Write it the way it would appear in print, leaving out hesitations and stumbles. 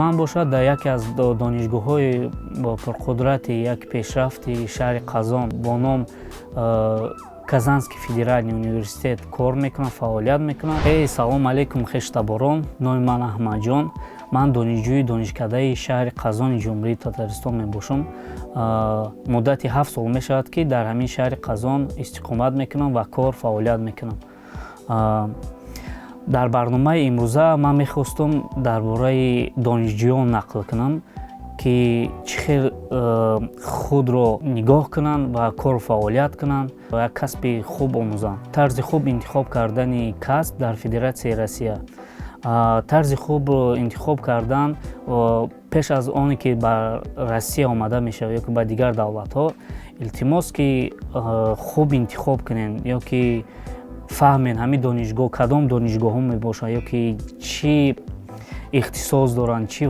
ман бошад дар яке аз донишгоҳҳои бо пурқудрати як пешрафти шаҳри Қазон бо ном Казанский федеральный университет кор мекунам, фаъолият мекунам. Салом алейкум хештаборон, номи ман Аҳмадҷон. Ман донишҷӯи донишкадаи шаҳри Қазони Ҷумҳурии Татаристон мебошам. Муддати 7 сол мешавад, ки дар ҳамин шаҳри Қазон истиқомат мекунам ва кор фаъолият мекунам. дар барномаи имрӯза ман мехостам дар бораи донишҷӯён нақл кунам, ки чӣ хел худро нигоҳ кунанд ва кору фаъолият кунанд ва як касби хуб омӯзанд. Тарзи хуб интихоб кардани касб дар Федератсияи Россия. Тарзи хуб интихоб кардан пеш аз оне ки ба Россия омада мешавад ё ки ба дигар давлатҳо, илтимос ки хуб интихоб кунед, ё ки фаҳмед ҳамин донишгоҳ кадом донишгоҳҳо мебошанд, ё ки чӣ ихтисос доранд, чӣ